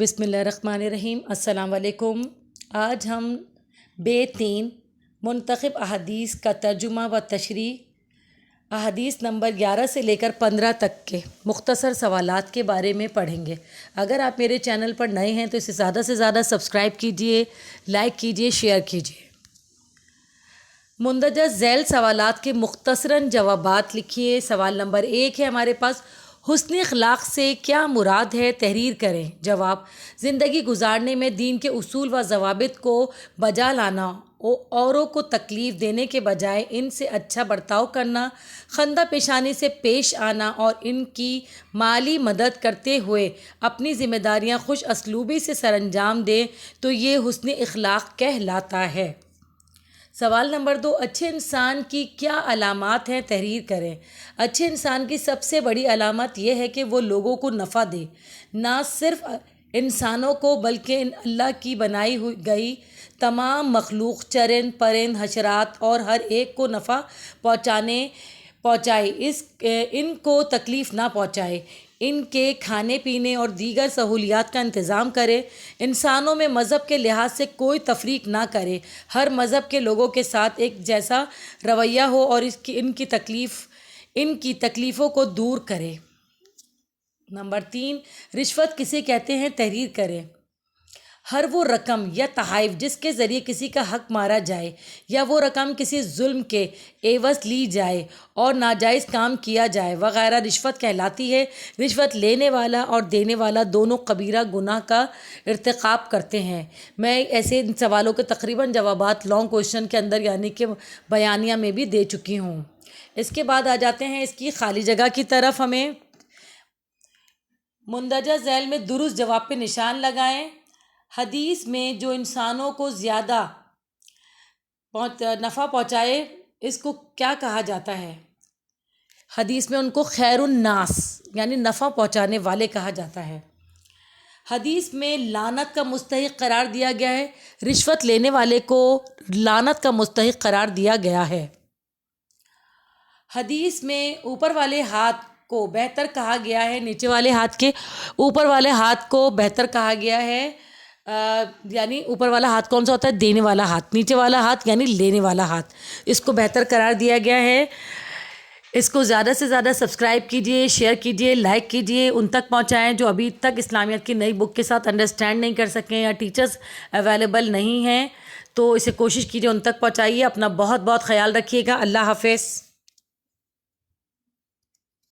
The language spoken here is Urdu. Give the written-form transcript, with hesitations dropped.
بسم اللہ الرحمن الرحیم۔ السلام علیکم۔ آج ہم بے 3 منتخب احادیث کا ترجمہ و تشریح احادیث نمبر 11 سے لے کر 15 تک کے مختصر سوالات کے بارے میں پڑھیں گے۔ اگر آپ میرے چینل پر نئے ہیں تو اسے زیادہ سے زیادہ سبسکرائب کیجئے، لائک کیجئے، شیئر کیجئے۔ مندرجہ ذیل سوالات کے مختصراً جوابات لکھیے۔ سوال نمبر 1 ہے ہمارے پاس، حسن اخلاق سے کیا مراد ہے؟ تحریر کریں۔ جواب: زندگی گزارنے میں دین کے اصول و ضوابط کو بجا لانا، اوروں کو تکلیف دینے کے بجائے ان سے اچھا برتاؤ کرنا، خندہ پیشانی سے پیش آنا اور ان کی مالی مدد کرتے ہوئے اپنی ذمہ داریاں خوش اسلوبی سے سر انجام دیں تو یہ حسن اخلاق کہلاتا ہے۔ سوال نمبر 2، اچھے انسان کی کیا علامات ہیں؟ تحریر کریں۔ اچھے انسان کی سب سے بڑی علامت یہ ہے کہ وہ لوگوں کو نفع دے، نہ صرف انسانوں کو بلکہ اللہ کی بنائی گئی تمام مخلوق، چرند پرند، حشرات اور ہر ایک کو نفع پہنچائے، ان کو تکلیف نہ پہنچائے، ان کے کھانے پینے اور دیگر سہولیات کا انتظام کرے، انسانوں میں مذہب کے لحاظ سے کوئی تفریق نہ کرے، ہر مذہب کے لوگوں کے ساتھ ایک جیسا رویہ ہو اور ان کی تکلیفوں کو دور کرے۔ نمبر 3، رشوت کسے کہتے ہیں؟ تحریر کریں۔ ہر وہ رقم یا تحائف جس کے ذریعے کسی کا حق مارا جائے یا وہ رقم کسی ظلم کے عوض لی جائے اور ناجائز کام کیا جائے وغیرہ رشوت کہلاتی ہے۔ رشوت لینے والا اور دینے والا دونوں کبیرہ گناہ کا ارتکاب کرتے ہیں۔ میں ایسے ان سوالوں کے تقریباً جوابات لانگ کوشچن کے اندر یعنی کہ بیانیہ میں بھی دے چکی ہوں۔ اس کے بعد آ جاتے ہیں اس کی خالی جگہ کی طرف۔ ہمیں مندرجہ ذیل میں درست جواب پہ نشان لگائیں۔ حدیث میں جو انسانوں کو زیادہ نفع پہنچائے اس کو کیا کہا جاتا ہے؟ حدیث میں ان کو خیر الناس یعنی نفع پہنچانے والے کہا جاتا ہے۔ حدیث میں لعنت کا مستحق قرار دیا گیا ہے، رشوت لینے والے کو لعنت کا مستحق قرار دیا گیا ہے۔ حدیث میں اوپر والے ہاتھ کو بہتر کہا گیا ہے، نیچے والے ہاتھ کے اوپر والے ہاتھ کو بہتر کہا گیا ہے۔ یعنی اوپر والا ہاتھ کون سا ہوتا ہے؟ دینے والا ہاتھ۔ نیچے والا ہاتھ یعنی لینے والا ہاتھ، اس کو بہتر قرار دیا گیا ہے۔ اس کو زیادہ سے زیادہ سبسکرائب کیجئے، شیئر کیجئے، لائک کیجئے، ان تک پہنچائیں جو ابھی تک اسلامیات کی نئی بک کے ساتھ انڈرسٹینڈ نہیں کر سکیں یا ٹیچرز اویلیبل نہیں ہیں، تو اسے کوشش کیجئے ان تک پہنچائیے۔ اپنا بہت بہت خیال رکھیے گا۔ اللہ حافظ۔